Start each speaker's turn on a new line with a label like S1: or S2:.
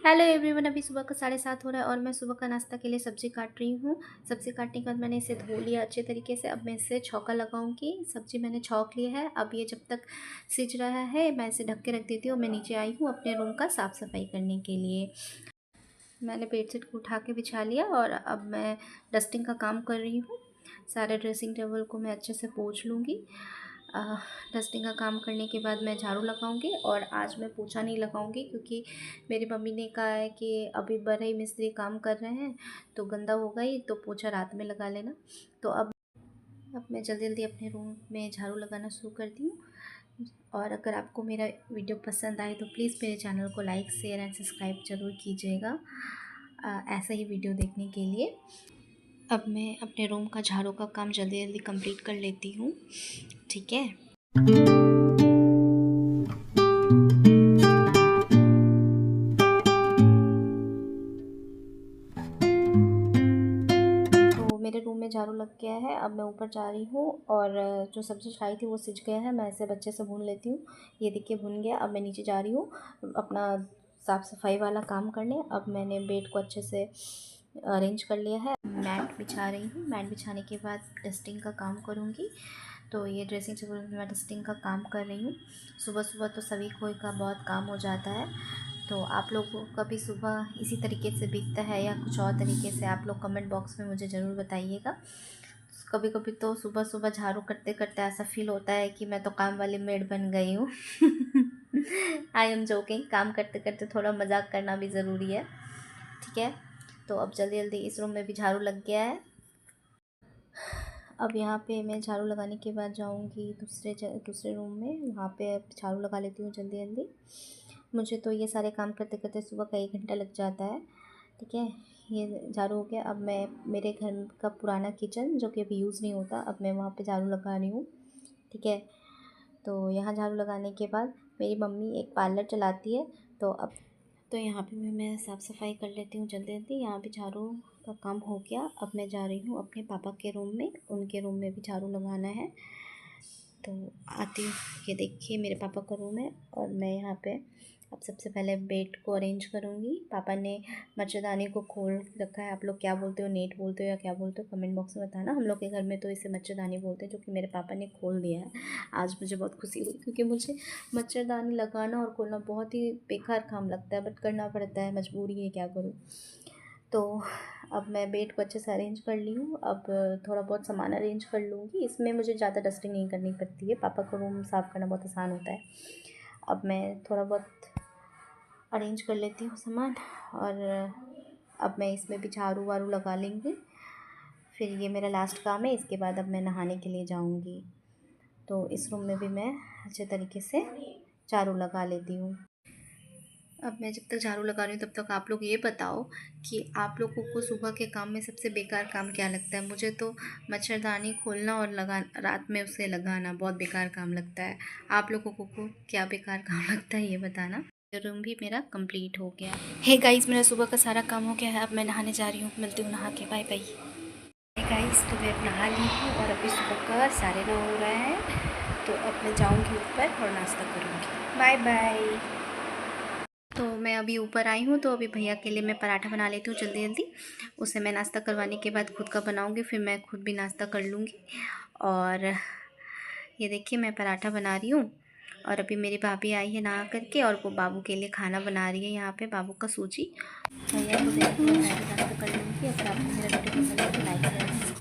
S1: Hello everyone. अभी सुबह का 7:30 हो रहा है और मैं सुबह का नाश्ता के लिए सब्ज़ी काट रही हूँ। सब्ज़ी काटने के बाद मैंने इसे धो लिया अच्छे तरीके से। अब मैं इसे छौंका लगाऊंगी। सब्ज़ी मैंने छौंक लिया है। अब ये जब तक सिज रहा है मैं इसे ढक के रख देती हूँ। मैं नीचे आई हूँ अपने रूम का साफ़ सफाई करने के लिए। मैंने बेडशीट को उठा के बिछा लिया और अब मैं डस्टिंग का काम कर रही हूँ। सारे ड्रेसिंग टेबल को मैं अच्छे से पोंछ लूँगी। डस्टिंग का काम करने के बाद मैं झाड़ू लगाऊंगी और आज मैं पोछा नहीं लगाऊंगी क्योंकि मेरी मम्मी ने कहा है कि अभी बढ़ई मिस्त्री काम कर रहे हैं तो गंदा होगा ही, तो पोछा रात में लगा लेना। तो अब मैं जल्दी जल्दी अपने रूम में झाड़ू लगाना शुरू करती हूँ। और अगर आपको मेरा वीडियो पसंद आए तो प्लीज़ मेरे चैनल को लाइक शेयर एंड सब्सक्राइब ज़रूर कीजिएगा ऐसा ही वीडियो देखने के लिए। अब मैं अपने रूम का झाड़ू का काम जल्दी जल्दी कंप्लीट कर लेती हूँ, ठीक है। तो मेरे रूम में झाड़ू लग गया है। अब मैं ऊपर जा रही हूँ और जो सब्ज़ी खाई थी वो सिज गया है। मैं इसे बच्चे से भून लेती हूँ। ये देखिए भुन गया। अब मैं नीचे जा रही हूँ अपना साफ़ सफाई वाला काम करने। अब मैंने बेड को अच्छे से अरेंज कर लिया है। मैट बिछा रही हूँ। मैट बिछाने के बाद डस्टिंग का काम करूँगी। तो ये ड्रेसिंग टेबल में मैं डस्टिंग का काम कर रही हूँ। सुबह सुबह तो सभी कोई का बहुत काम हो जाता है। तो आप लोगों का भी सुबह इसी तरीके से बीतता है या कुछ और तरीके से, आप लोग कमेंट बॉक्स में मुझे ज़रूर बताइएगा। कभी कभी तो सुबह सुबह झाड़ू करते करते ऐसा फील होता है कि मैं तो काम वाली मेड बन गई हूँ। I am joking. काम करते करते थोड़ा मजाक करना भी ज़रूरी है, ठीक है। तो अब जल्दी जल्दी इस रूम में भी झाड़ू लग गया है। अब यहाँ पे मैं झाड़ू लगाने के बाद जाऊँगी दूसरे रूम में। वहाँ पे झाड़ू लगा लेती हूँ जल्दी जल्दी। मुझे तो ये सारे काम करते करते सुबह का 1 घंटा लग जाता है, ठीक है। ये झाड़ू हो गया। अब मैं मेरे घर का पुराना किचन जो कि अभी यूज़ नहीं होता, अब मैं वहाँ पे झाड़ू लगा रही हूँ, ठीक है। तो यहाँ झाड़ू लगाने के बाद मेरी मम्मी एक पार्लर चलाती है, तो यहाँ पे भी मैं साफ़ सफाई कर लेती हूँ जल्दी जल्दी। यहाँ भी झाड़ू का काम हो गया। अब मैं जा रही हूँ अपने पापा के रूम में। उनके रूम में भी झाड़ू लगाना है, तो आती हूँ। ये देखिए मेरे पापा का रूम है और मैं यहाँ पे अब सबसे पहले बेड को अरेंज करूँगी। पापा ने मच्छरदानी को खोल रखा है। आप लोग क्या बोलते हो, नेट बोलते हो या क्या बोलते हो, कमेंट बॉक्स में बताना। हम लोग के घर में तो इसे मच्छरदानी बोलते हैं, जो कि मेरे पापा ने खोल दिया है। आज मुझे बहुत खुशी हुई क्योंकि मुझे मच्छरदानी लगाना और खोलना बहुत ही बेकार काम लगता है, बट करना पड़ता है, मजबूरी है, क्या करूँ। तो अब मैं बेड को अच्छे से अरेंज कर ली हूँ। अब थोड़ा बहुत सामान अरेंज कर लूँगी। इसमें मुझे ज़्यादा डस्टिंग नहीं करनी पड़ती है। पापा का रूम साफ़ करना बहुत आसान होता है। अब मैं थोड़ा बहुत अरेंज कर लेती हूँ सामान और अब मैं इसमें भी झाड़ू वाड़ू लगा लेंगी। फिर ये मेरा लास्ट काम है। इसके बाद अब मैं नहाने के लिए जाऊँगी। तो इस रूम में भी मैं अच्छे तरीके से झाड़ू लगा लेती हूँ। अब मैं जब तक झाड़ू लगा रही हूँ तब तक आप लोग ये बताओ कि आप लोगों को सुबह के काम में सबसे बेकार काम क्या लगता है। मुझे तो मच्छरदानी खोलना और रात में उसे लगाना बहुत बेकार काम लगता है। आप लोगों को क्या बेकार काम लगता है ये बताना। रूम भी मेरा कंप्लीट हो गया। हे गाइस, मेरा सुबह का सारा काम हो गया है। अब मैं नहाने जा रही हूँ। मिलती हूँ नहा के। Bye bye. गाइस, तो मैं नहा ली हूँ और अभी सुबह का 9:30 हो रहा है। तो अब मैं जाऊँगी ऊपर और नाश्ता करूँगी। Bye bye. तो मैं अभी ऊपर आई हूँ, तो अभी भैया के लिए मैं पराठा बना लेती हूँ जल्दी जल्दी। उसे मैं नाश्ता करवाने के बाद खुद का बनाऊँगी, फिर मैं खुद भी नाश्ता कर लूँगी। और ये देखिए मैं पराठा बना रही हूँ और अभी मेरी भाभी आई है नहा करके और वो बाबू के लिए खाना बना रही है। यहाँ पे बाबू का सूजी। भैया को देख के मैं भी नाश्ता कर लूँगी। अगर आपको मेरा